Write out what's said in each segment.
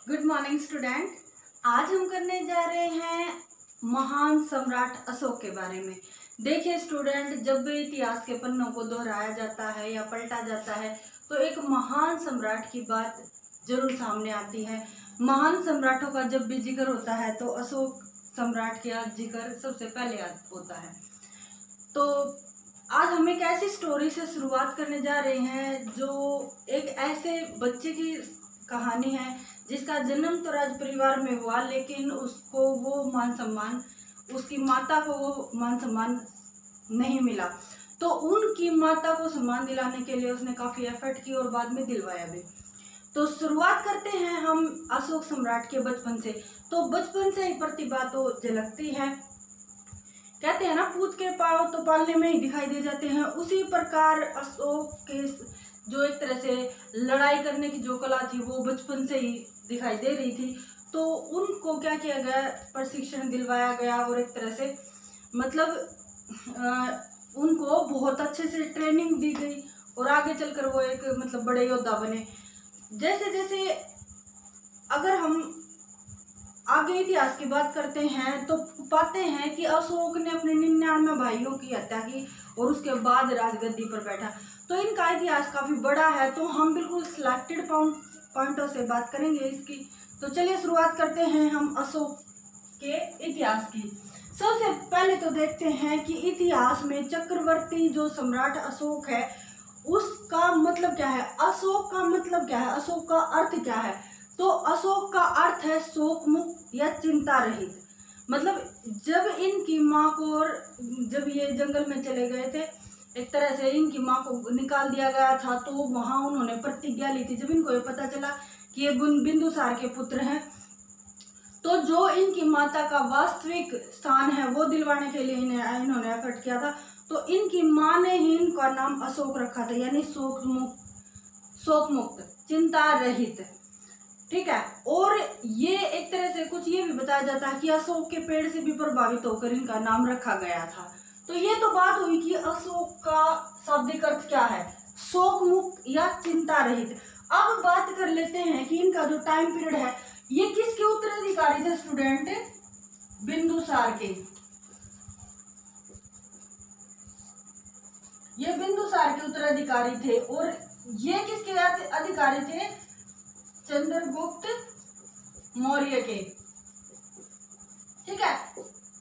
Good morning student. आज हम करने जा रहे हैं महान सम्राट अशोक के बारे में। देखिए स्टूडेंट, जब भी इतिहास के पन्नों को दोहराया जाता है या पलटा जाता है तो एक महान सम्राट की बात जरूर सामने आती है। महान सम्राटों का जब भी जिक्र होता है तो अशोक सम्राट का जिक्र सबसे पहले होता है। तो आज हम एक ऐसी स्टोरी से शुरुआत करने जा रहे हैं जो एक ऐसे बच्चे की कहानी है जिसका जन्म तो राज परिवार में हुआ, लेकिन उसको वो मान सम्मान, उसकी माता को वो मान सम्मान नहीं मिला। तो उनकी माता को सम्मान दिलाने के लिए उसने काफ़ी एफर्ट की और बाद में दिलवाया भी। तो शुरुआत करते हैं हम अशोक सम्राट के बचपन से। तो बचपन से ही प्रतिभा तो झलकती है। कहते हैं ना, पूत के पाँव तो पालने में ही दिखाई दे जाते हैं। उसी प्रकार अशोक के जो एक तरह से लड़ाई करने की जो कला थी वो बचपन से ही दिखाई दे रही थी। तो उनको क्या किया गया, प्रशिक्षण दिलवाया गया और एक तरह से उनको बहुत अच्छे से ट्रेनिंग दी गई और आगे चलकर वो एक बड़े योद्धा बने। जैसे जैसे अगर हम आगे इतिहास की बात करते हैं तो पाते हैं कि अशोक ने अपने 99 भाइयों की हत्या की और उसके बाद राजगद्दी पर बैठा। तो इनका इतिहास काफ़ी बड़ा है, तो हम बिल्कुल सिलेक्टेड पॉइंटों से बात करेंगे इसकी। तो चलिए शुरुआत करते हैं हम अशोक के इतिहास की। सबसे पहले तो देखते हैं कि इतिहास में चक्रवर्ती जो सम्राट अशोक है उसका मतलब क्या है, अशोक का मतलब क्या है, अशोक का अर्थ क्या है। तो अशोक का अर्थ है शोक मुक्त या चिंता रहित। जब इनकी माँ को, और जब ये जंगल में चले गए थे, एक तरह से इनकी माँ को निकाल दिया गया था, तो वहाँ उन्होंने प्रतिज्ञा ली थी। जब इनको ये पता चला कि ये बिंदुसार के पुत्र हैं, तो जो इनकी माता का वास्तविक स्थान है वो दिलवाने के लिए इन्होंने एफर्ट किया था। तो इनकी माँ ने ही इनका नाम अशोक रखा था, यानी शोक मुक्त, चिंता रहित। ठीक है। और ये एक तरह से कुछ ये भी बताया जाता है कि अशोक के पेड़ से भी प्रभावित होकर इनका नाम रखा गया था। तो ये तो बात हुई कि अशोक का शाब्दिक अर्थ क्या है, शोक मुक्त या चिंता रहित। अब बात कर लेते हैं कि इनका जो टाइम पीरियड है ये किसके उत्तराधिकारी थे स्टूडेंट, बिंदुसार के। ये बिंदुसार के उत्तराधिकारी थे और ये किसके अधिकारी थे, चंद्रगुप्त मौर्य के। ठीक है।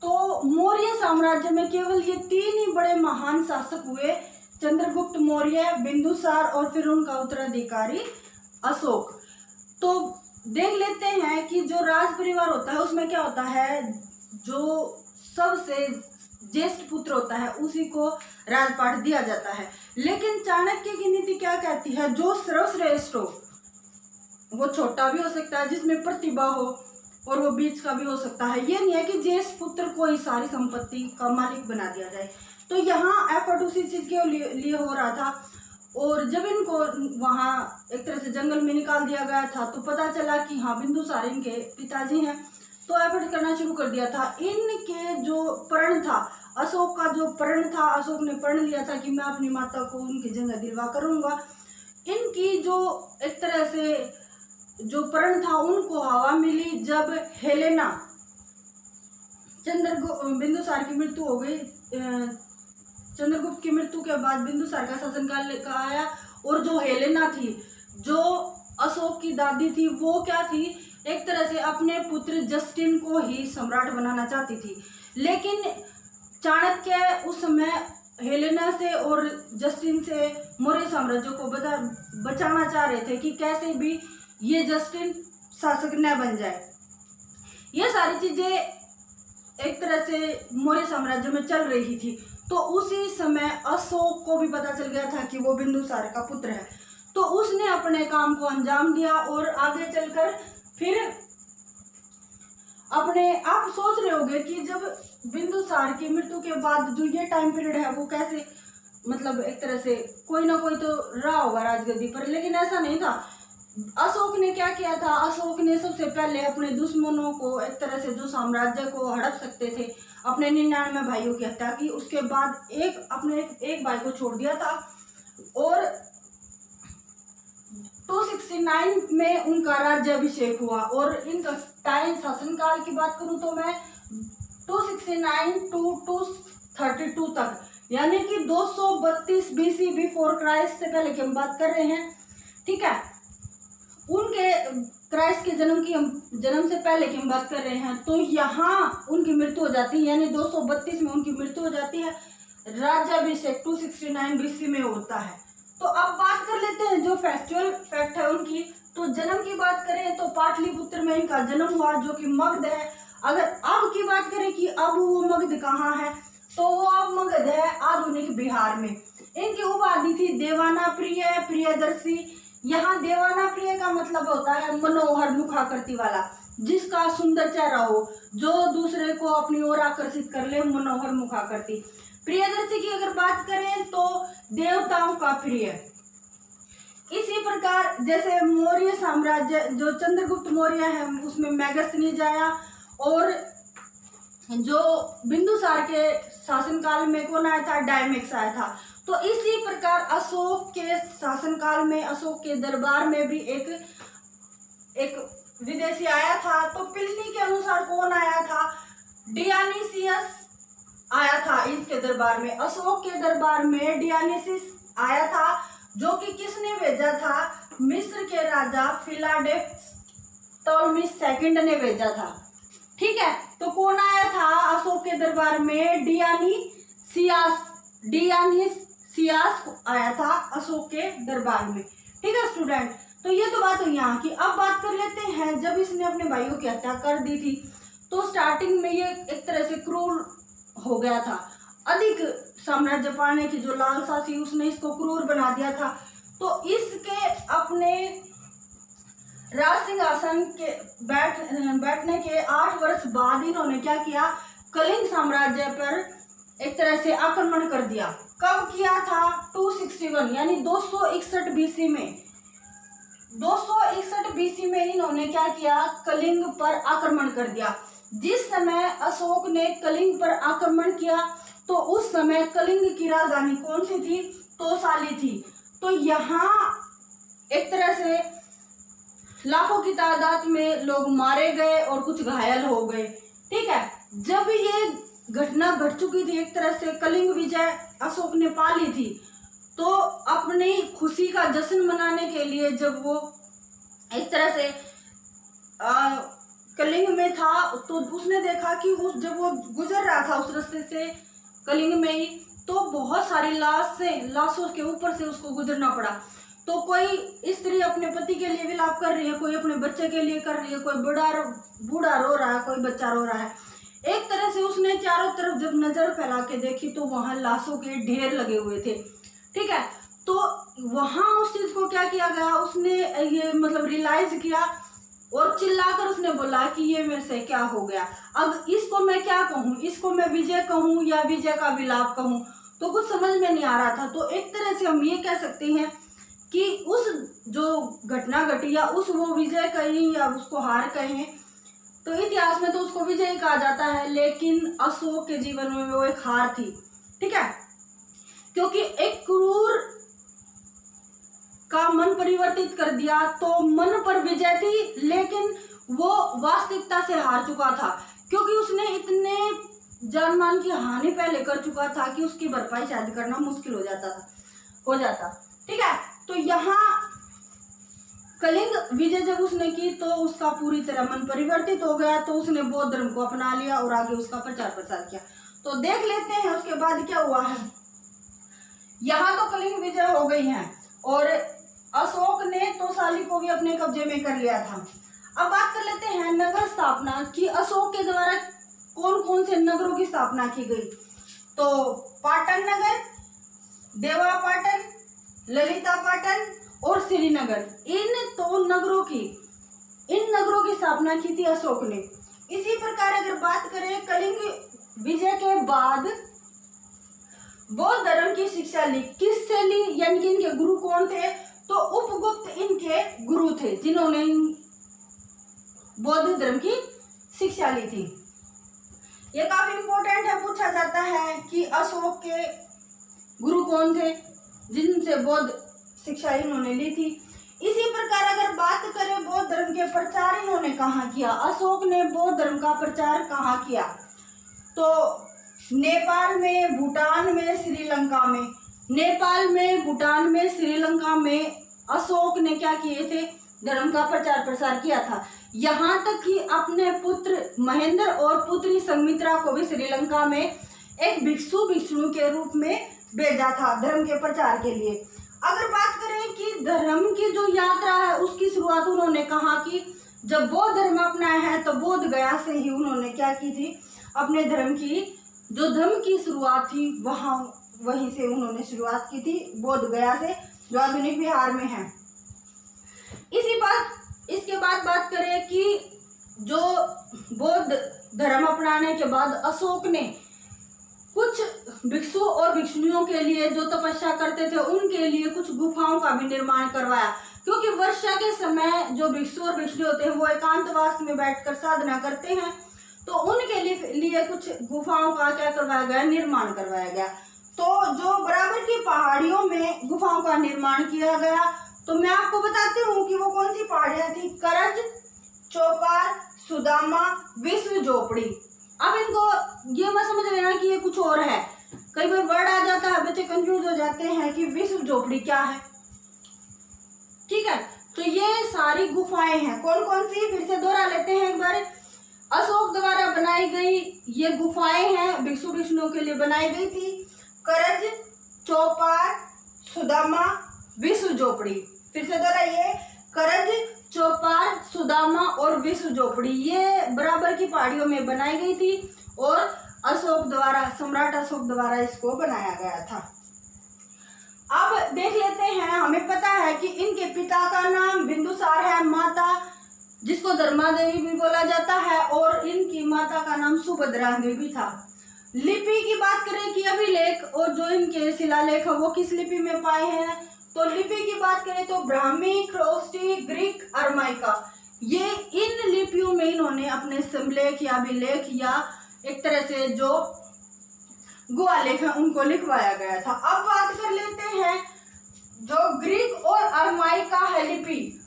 तो मौर्य साम्राज्य में केवल ये 3 ही बड़े महान शासक हुए, चंद्रगुप्त मौर्य, बिंदुसार और फिर उनका उत्तराधिकारी अशोक। तो देख लेते हैं कि जो राज परिवार होता है उसमें क्या होता है, जो सबसे ज्येष्ठ पुत्र होता है उसी को राजपाट दिया जाता है। लेकिन चाणक्य की नीति क्या कहती है, जो सर्वश्रेष्ठ हो वो छोटा भी हो सकता है, जिसमें प्रतिभा हो, और वो बीच का भी हो सकता है। ये नहीं है कि ज्येष्ठ पुत्र को ही सारी संपत्ति का मालिक बना दिया जाए। तो यहाँ एफर्ट उसी चीज के लिए हो रहा था। और जब इनको वहाँ एक तरह से जंगल में निकाल दिया गया था तो पता चला कि हाँ बिंदुसार इनके पिताजी हैं, तो एफर्ट करना शुरू कर दिया था। इनके जो प्रण था, अशोक का जो प्रण था, अशोक ने प्रण लिया था कि मैं अपनी माता को उनकी जगह दिलवा करूंगा। इनकी जो एक तरह से जो प्रण था उनको हवा मिली जब हेलेना, बिंदुसार की मृत्यु हो गई। चंद्रगुप्त की मृत्यु के बाद बिंदुसार का शासनकाल आया और जो हेलेना थी, जो अशोक की दादी थी, वो क्या थी, एक तरह से अपने पुत्र जस्टिन को ही सम्राट बनाना चाहती थी। लेकिन चाणक्य उस समय हेलेना से और जस्टिन से मौर्य साम्राज्य को बचाना चाह रहे थे कि कैसे भी ये जस्टिन शासक न बन जाए। ये सारी चीजें एक तरह से मौर्य साम्राज्य में चल रही थी। तो उसी समय अशोक को भी पता चल गया था कि वो बिंदुसार का पुत्र है, तो उसने अपने काम को अंजाम दिया और आगे चलकर फिर आप सोच रहे होंगे कि जब बिंदुसार की मृत्यु के बाद जो ये टाइम पीरियड है वो कैसे, एक तरह से कोई ना कोई तो रहा होगा राजगद्दी पर, लेकिन ऐसा नहीं था। अशोक ने क्या किया था, अशोक ने सबसे पहले अपने दुश्मनों को, एक तरह से जो साम्राज्य को हड़प सकते थे, अपने 99 भाइयों की हत्या की। उसके बाद एक भाई को छोड़ दिया था और 269 में उनका राज्याभिषेक हुआ। और इनका टाइम शासनकाल की बात करूं तो मैं 269 टू 232 तक, यानी कि 232 BC बिफोर क्राइस्ट से पहले की हम बात कर रहे हैं। ठीक है, उनके क्राइस्ट के जन्म से पहले की हम बात कर रहे हैं। तो यहाँ उनकी मृत्यु हो जाती है, यानी 232 में उनकी मृत्यु हो जाती है। राज्याभिषेक 269 BC में होता है। तो अब बात कर लेते हैं जो फैक्चुअल फैक्ट है उनकी। तो जन्म की बात करें तो पाटलिपुत्र में इनका जन्म हुआ, जो कि मगध है। अगर अब की बात करें कि अब वो मगध कहाँ है, तो वो अब मगध है आधुनिक बिहार में। इनकी उपाधि थी देवाना प्रिय, प्रियदर्शी। यहाँ देवाना प्रिय का मतलब होता है मनोहर मुखाकृति वाला, जिसका सुंदर चेहरा हो, जो दूसरे को अपनी ओर आकर्षित कर ले, मनोहर मुखाकृति। प्रियदर्शी की अगर बात करें तो देवताओं का प्रिय। इसी प्रकार जैसे मौर्य साम्राज्य, जो चंद्रगुप्त मौर्य है, उसमें मेगस्थनीज आया। और जो बिंदुसार के शासनकाल में कौन आया था, डायमेक्स आया था। तो इसी प्रकार अशोक के शासनकाल में, अशोक के दरबार में भी एक विदेशी आया था। तो प्लिनी के अनुसार कौन आया था, डियानिसियस आया था इसके दरबार में। अशोक के दरबार में डियानिसिस आया था, जो कि किसने भेजा था, मिस्र के राजा फिलाडेल्फस टॉलमी सेकंड ने भेजा था। ठीक है, तो कौन आया था अशोक के दरबार में, डियानिसियास आया था अशोक के दरबार में। ठीक है स्टूडेंट, तो ये तो बात हुई यहाँ की। अब बात कर लेते हैं जब इसने अपने भाइयों की हत्या कर दी थी, तो स्टार्टिंग में ये एक तरह से क्रूर हो गया था। अधिक साम्राज्य पाने की जो लालसा थी, उसने इसको क्रूर बना दिया था। तो इसके अपने राज सिंहासन के बैठने के 8 वर्ष बाद इन्होंने क्या किया, कलिंग साम्राज्य पर एक तरह से आक्रमण कर दिया। कब किया था, 261 यानी 261 BC में। 261 BC में इन्होंने क्या किया, कलिंग पर आक्रमण कर दिया। जिस समय अशोक ने कलिंग पर आक्रमण किया, तो उस समय कलिंग की राजधानी कौन सी थी, तोसाली थी। तो यहाँ एक तरह से लाखों की तादाद में लोग मारे गए और कुछ घायल हो गए। ठीक है, जब ये घटना घट चुकी थी, एक तरह से कलिंग विजय अशोक ने पा ली थी, तो अपनी खुशी का जश्न मनाने के लिए जब वो एक तरह से कलिंग में था, तो उसने देखा कि जब वो गुजर रहा था उस रास्ते से कलिंग में ही, तो बहुत सारी लाशों के ऊपर से उसको गुजरना पड़ा। तो कोई स्त्री अपने पति के लिए विलाप कर रही है, कोई अपने बच्चे के लिए कर रही है, कोई बूढ़ा रो रहा है, कोई बच्चा रो रहा है। एक तरह से उसने चारों तरफ जब नजर फैला के देखी, तो वहां लाशों के ढेर लगे हुए थे। ठीक है, तो वहां उस चीज को क्या किया गया, उसने ये मतलब रियलाइज किया और चिल्लाकर उसने बोला कि ये मेरे से क्या हो गया। अब इसको मैं क्या कहूँ, इसको मैं विजय कहूँ या विजय का विलाप कहूँ, तो कुछ समझ में नहीं आ रहा था। तो एक तरह से हम ये कह सकते हैं कि उस जो घटना घटी, या उस वो विजय कहें या उसको हार कहें, तो इतिहास में तो उसको विजय कहा जाता है, लेकिन अशोक के जीवन में वो एक हार थी। ठीक है, क्योंकि एक क्रूर का मन परिवर्तित कर दिया, तो मन पर विजय थी, लेकिन वो वास्तविकता से हार चुका था, क्योंकि उसने इतने जान मान की हानि पहले कर चुका था कि उसकी भरपाई शायद करना मुश्किल हो जाता। ठीक है, तो यहाँ कलिंग विजय जब उसने की, तो उसका पूरी तरह मन परिवर्तित हो गया, तो उसने बौद्ध धर्म को अपना लिया और आगे उसका प्रचार प्रसार किया। तो देख लेते हैं उसके बाद क्या हुआ है। यहाँ तो कलिंग विजय हो गई है और अशोक ने तोसाली को भी अपने कब्जे में कर लिया था। अब बात कर लेते हैं नगर स्थापना की। अशोक के द्वारा कौन कौन से नगरों की स्थापना की गई, तो पाटन नगर, देवा पाटन, ललिता पाटन और श्रीनगर, इन नगरों की स्थापना की थी अशोक ने। इसी प्रकार अगर बात करें, कलिंग विजय के बाद बौद्ध धर्म की शिक्षा ली। किससे ली, यानी कि इनके गुरु कौन थे, तो उपगुप्त इनके गुरु थे, जिन्होंने बौद्ध धर्म की शिक्षा ली थी। ये काफी इंपॉर्टेंट है, पूछा जाता है कि अशोक के गुरु कौन थे जिनसे बौद्ध शिक्षा इन्होंने ली थी। इसी प्रकार अगर बात करें बौद्ध धर्म के प्रचार इन्होंने कहाँ किया, अशोक ने बौद्ध धर्म का प्रचार कहाँ किया, तो नेपाल में, भूटान में, श्रीलंका में। नेपाल में, भूटान में, श्रीलंका में अशोक ने क्या किए थे, धर्म का प्रचार प्रसार किया था। यहाँ तक कि अपने पुत्र महेंद्र और पुत्री संघमित्रा को भी श्रीलंका में एक भिक्षु के रूप में भेजा था धर्म के प्रचार के लिए। अगर बात करें कि धर्म की जो यात्रा है उसकी शुरुआत उन्होंने कहा कि जब बौद्ध धर्म अपनाया है तो बोध गया से ही उन्होंने क्या की थी, अपने धर्म की शुरुआत थी वहीं से उन्होंने शुरुआत की थी, बोध गया से, जो आधुनिक बिहार में है। इसके बाद बात करें कि जो बौद्ध धर्म अपनाने के बाद अशोक ने कुछ भिक्षु और भिक्षुणियों के लिए जो तपस्या करते थे उनके लिए कुछ गुफाओं का भी निर्माण करवाया, क्योंकि वर्षा के समय जो भिक्षु और भिक्षुणी होते हैं वो एकांतवास में बैठकर साधना करते हैं, तो उनके लिए कुछ गुफाओं का क्या करवाया गया, निर्माण करवाया गया। तो जो बराबर की पहाड़ियों में गुफाओं का निर्माण किया गया, तो मैं आपको बताती हूँ कि वो कौन सी पहाड़ियाँ थी, करज, चौपार, सुदामा, विश्व झोपड़ी। अब इनको ये मत समझ लेना कि ये कुछ और है, कई बार वर्ड आ जाता है, बच्चे कंफ्यूज हो जाते हैं कि विश्व झोपड़ी क्या है। ठीक है, तो ये सारी गुफाएं हैं, कौन कौन सी, फिर से दोहरा लेते हैं एक बार। अशोक द्वारा बनाई गई ये गुफाएं हैं, भिक्षु भिक्षुणियों के लिए बनाई गई थी, करज, चौपार, सुदामा, विश्व झोपड़ी। फिर से दोहराइए, करज, चौपार, सुदामा और विश्व झोपड़ी, ये बराबर की पहाड़ियों में बनाई गई थी और अशोक द्वारा, सम्राट अशोक द्वारा इसको बनाया गया था। अब देख लेते हैं, हमें पता है कि इनके पिता का नाम बिंदुसार है, माता जिसको धर्मा देवी भी बोला जाता है, और इनकी माता का नाम सुभद्रा देवी था। लिपि की बात करें कि अभिलेख और जो इनके शिलालेख है वो किस लिपि में पाए हैं, तो लिपि की बात करें तो ब्राह्मी, ख्रोष्टी, ग्रीक, अरमाइका, ये इन लिपियों में इन्होंने अपने शिलालेख या अभिलेख या एक तरह से जो गुहालेख है उनको लिखवाया गया था। अब बात कर लेते हैं जो ग्रीक और अरमाइका है लिपि,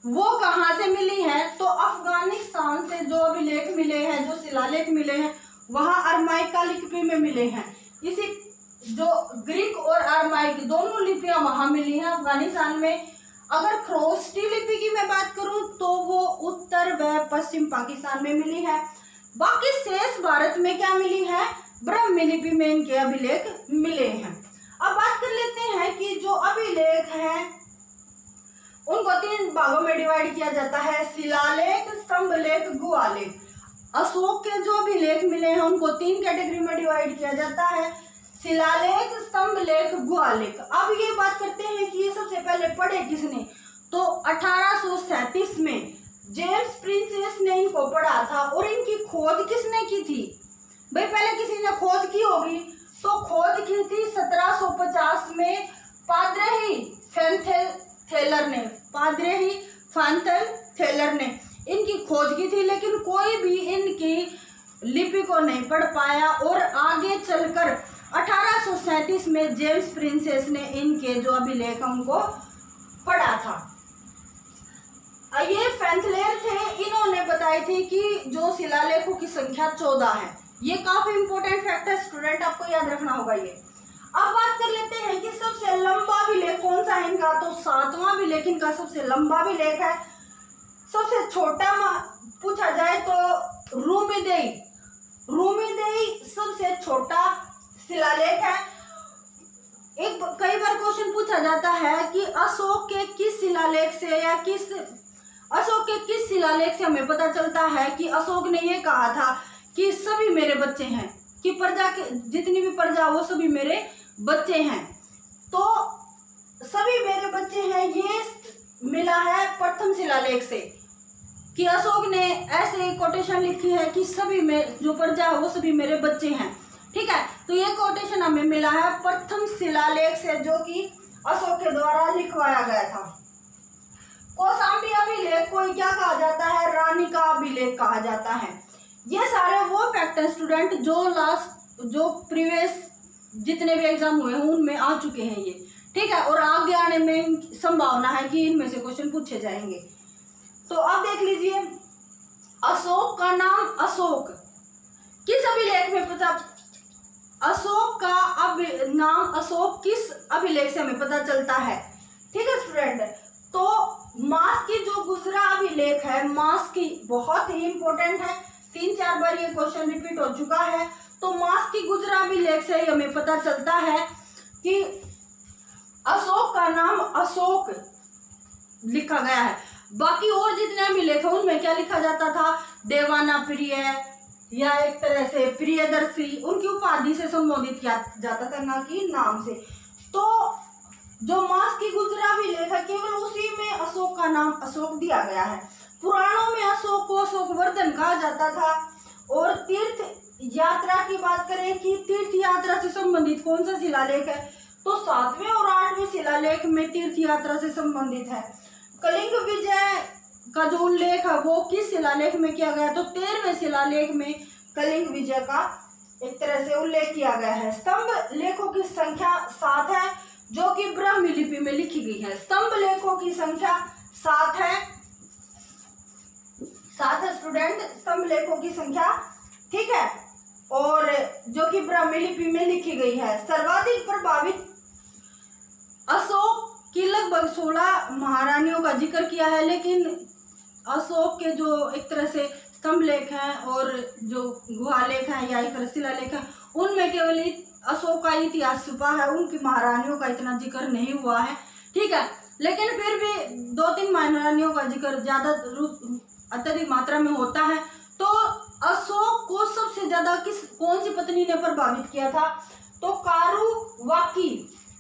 वो कहाँ से मिली है, तो अफगानिस्तान से जो अभिलेख मिले हैं, जो शिलालेख मिले हैं, वहाँ अरमाइका लिपि में मिले हैं। इसी जो ग्रीक और अरमाइक दोनों लिपियां वहां मिली हैं अफगानिस्तान में। अगर ख्रोष्टी लिपि की मैं बात करूं तो वो उत्तर व पश्चिम पाकिस्तान में मिली है। बाकी शेष भारत में क्या मिली है, ब्राह्मी लिपि में इनके अभिलेख मिले हैं। अब बात कर लेते हैं कि जो अभिलेख हैं उनको 3 भागों में डिवाइड किया जाता है, शिलालेख, स्तंभलेख, गुहालेख। अशोक के जो अभिलेख मिले हैं उनको 3 कैटेगरी में डिवाइड किया जाता है, शिलालेख, स्तंभलेख, गुहालेख। अब ये बात करते हैं कि ये सबसे पहले पढ़े किसने, तो 1837 में जेम्स प्रिंसेस ने इनको पढ़ा था। और इनकी खोज किसने की थी, भाई पहले किसी ने खोज की होगी, तो खोज की थी 1750 में पाद्री थेलर ने इनकी खोज की थी, लेकिन कोई भी इनकी लिपि को नहीं पढ़ पाया। और आगे चलकर 1837 में जेम्स प्रिंसेस ने इनके जो अभिलेख उनको पढ़ा था। ये फैंथलेर थे, इन्होंने बताई थी कि जो शिलालेखों की संख्या 14 है। ये काफी इंपॉर्टेंट फैक्ट है स्टूडेंट, आपको याद रखना होगा ये। अब बात कर लेते हैं कि सबसे लंबा अभिलेख कौन सा है इनका, तो 7वां अभिलेख इनका सबसे लंबा अभिलेख है। सबसे छोटा पूछा जाए तो रूमीदेई सबसे छोटा शिलालेख है। कई बार क्वेश्चन पूछा जाता है कि अशोक के किस शिलालेख से हमें पता चलता है कि अशोक ने ये कहा था कि सभी मेरे बच्चे हैं, कि प्रजा के जितनी भी प्रजा वो सभी मेरे बच्चे हैं। तो सभी मेरे बच्चे हैं ये मिला है प्रथम शिलालेख से, कि अशोक ने ऐसे कोटेशन लिखी है कि सभी में जो प्रजा है वो सभी मेरे बच्चे हैं। ठीक है, तो ये कोटेशन हमें मिला है प्रथम शिलालेख से, जो कि अशोक के द्वारा लिखवाया गया था। कौशाम्बी अभिलेख को क्या कहा जाता है, रानी का अभिलेख कहा जाता है। ये सारे वो फैक्ट है स्टूडेंट जो प्रीवियस जितने भी एग्जाम हुए हैं उनमें आ चुके हैं ये। ठीक है, और आगे आने में संभावना है कि इनमें से क्वेश्चन पूछे जाएंगे। तो अब देख लीजिए, अशोक का नाम अशोक किस अभिलेख में पता, अशोक का नाम अशोक किस अभिलेख से हमें पता चलता है। ठीक है स्टूडेंट, तो मास की जो गुजरा अभिलेख है, मास की बहुत ही इंपॉर्टेंट है, 3-4 बार ये क्वेश्चन रिपीट हो चुका है। तो मास की गुजरा अभिलेख से ही हमें पता चलता है कि अशोक का नाम अशोक लिखा गया है। बाकी और जितने अभिलेख हैं उनमें क्या लिखा जाता था, देवाना प्रिय या एक तरह से प्रियदर्शी, उनकी उपाधि से संबोधित किया जाता था, ना कि नाम से। तो जो मास की गुजरा अभिलेख है केवल उसी में अशोक का नाम अशोक दिया गया है। पुराणों में अशोक को अशोकवर्धन कहा जाता था। और तीर्थ यात्रा की बात करें कि तीर्थ यात्रा से संबंधित कौन सा शिलालेख है, तो 7वें और 8वें शिलालेख में तीर्थ यात्रा से संबंधित है। कलिंग विजय का जो उल्लेख है वो किस शिलालेख में किया गया, तो 13वें शिलालेख में कलिंग विजय का एक तरह से उल्लेख किया गया है। स्तंभ लेखों की संख्या 7 है जो कि ब्राह्मी लिपि में लिखी गई है। स्तंभ लेखों की संख्या 7 है, 7 है स्टूडेंट, स्तंभ लेखों की संख्या, ठीक है, और जो कि ब्राह्मी लिपि में लिखी गई है। सर्वाधिक प्रभावित अशोक की लगभग 16 महारानियों का जिक्र किया है, लेकिन अशोक के जो एक तरह से स्तंभ लेख हैं और जो गुहा लेख हैं या एक तरह शिलालेख हैं उनमें केवल अशोक का इतिहास छुपा है, उनकी महारानियों का इतना जिक्र नहीं हुआ है। ठीक है, लेकिन फिर भी 2-3 महारानियों का जिक्र ज्यादा अत्यधिक मात्रा में होता है। तो अशोक को सबसे ज्यादा कौन सी पत्नी ने प्रभावित किया था, तो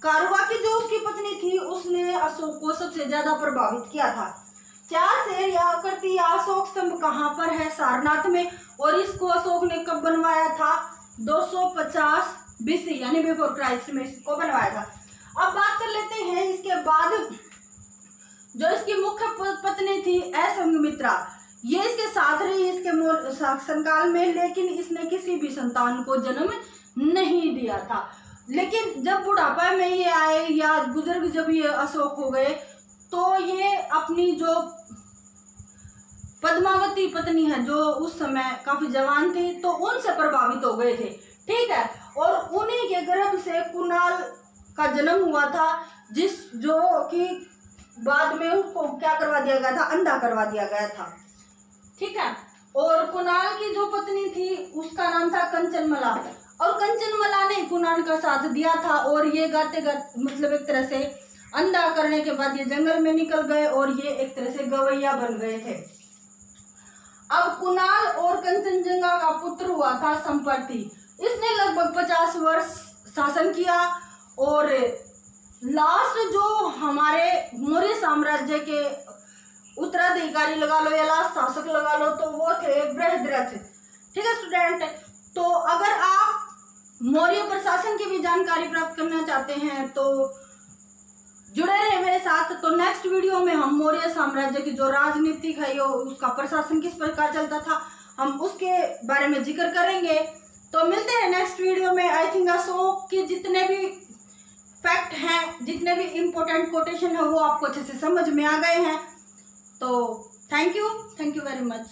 कारुवाकी जो उसकी पत्नी थी उसने अशोक को सबसे ज्यादा प्रभावित किया था। 4 शेर या आकृति या अशोक स्तंभ कहाँ पर है, सारनाथ में, और इसको अशोक ने कब बनवाया था, 250 BC यानी बिफोर क्राइस्ट में इसको बनवाया था। अब बात कर लेते हैं इसके बाद जो इसकी मुख्य पत्नी थी असंघमित्रा, ये इसके साथ रही इसके शासनकाल में, लेकिन इसने किसी भी संतान को जन्म नहीं दिया था। लेकिन जब बुढ़ापा में ये आए या बुजुर्ग जब ये अशोक हो गए तो ये अपनी जो पद्मावती पत्नी है जो उस समय काफी जवान थी तो उनसे प्रभावित हो गए थे। ठीक है, और उन्हीं के गर्भ से कुणाल का जन्म हुआ था, जो कि बाद में उसको क्या करवा दिया गया था, अंधा करवा दिया गया था। ठीक है, और कुणाल की जो पत्नी थी उसका नाम था कंचनमला, और कंचनमला ने कुणाल का साथ दिया था, और ये गाते गाते मतलब एक तरह से अंधा करने के बाद ये जंगल में निकल गए और ये एक तरह से गवैया बन गए थे। अब कुणाल और कंचनजंगा का पुत्र हुआ था संपत्ति, इसने लगभग 50 वर्ष शासन किया, और लास्ट जो हमारे मौर्य साम्राज्य के उत्तराधिकारी लगा लो या लास्ट शासक लगा लो तो वो थे बृहद्रथ। ठीक है स्टूडेंट, तो अगर आप मौर्य प्रशासन की भी जानकारी प्राप्त करना चाहते हैं तो जुड़े रहे मेरे साथ। तो नेक्स्ट वीडियो में हम मौर्य साम्राज्य की जो राजनीतिक है यो उसका प्रशासन किस प्रकार चलता था हम उसके बारे में जिक्र करेंगे। तो मिलते हैं नेक्स्ट वीडियो में। आई थिंक अशोक के जितने भी फैक्ट हैं, जितने भी इम्पोर्टेंट कोटेशन है वो आपको अच्छे से समझ में आ गए हैं। तो थैंक यू वेरी मच।